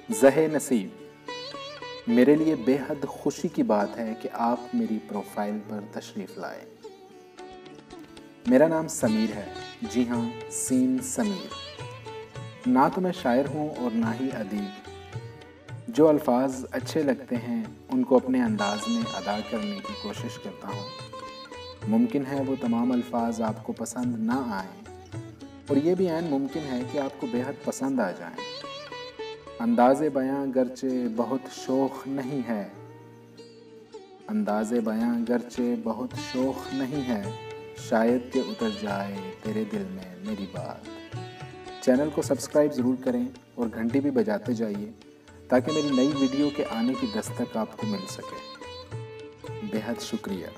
ज़हे नसीब, मेरे लिए बेहद खुशी की बात है कि आप मेरी प्रोफाइल पर तशरीफ़ लाए। मेरा नाम समीर है, जी हाँ, सीन समीर। ना तो मैं शायर हूँ और ना ही अदीब। जो अल्फाज अच्छे लगते हैं उनको अपने अंदाज में अदा करने की कोशिश करता हूँ। मुमकिन है वो तमाम अल्फाज आपको पसंद ना आएं, और ये भी ऐन मुमकिन है कि आपको बेहद पसंद आ जाएं। अंदाज़े बयां गर्चे बहुत शोख नहीं है, अंदाज़े बयां गर्चे बहुत शोख नहीं है, शायद कि उतर जाए तेरे दिल में मेरी बात। चैनल को सब्सक्राइब ज़रूर करें और घंटी भी बजाते जाइए ताकि मेरी नई वीडियो के आने की दस्तक आपको मिल सके। बेहद शुक्रिया।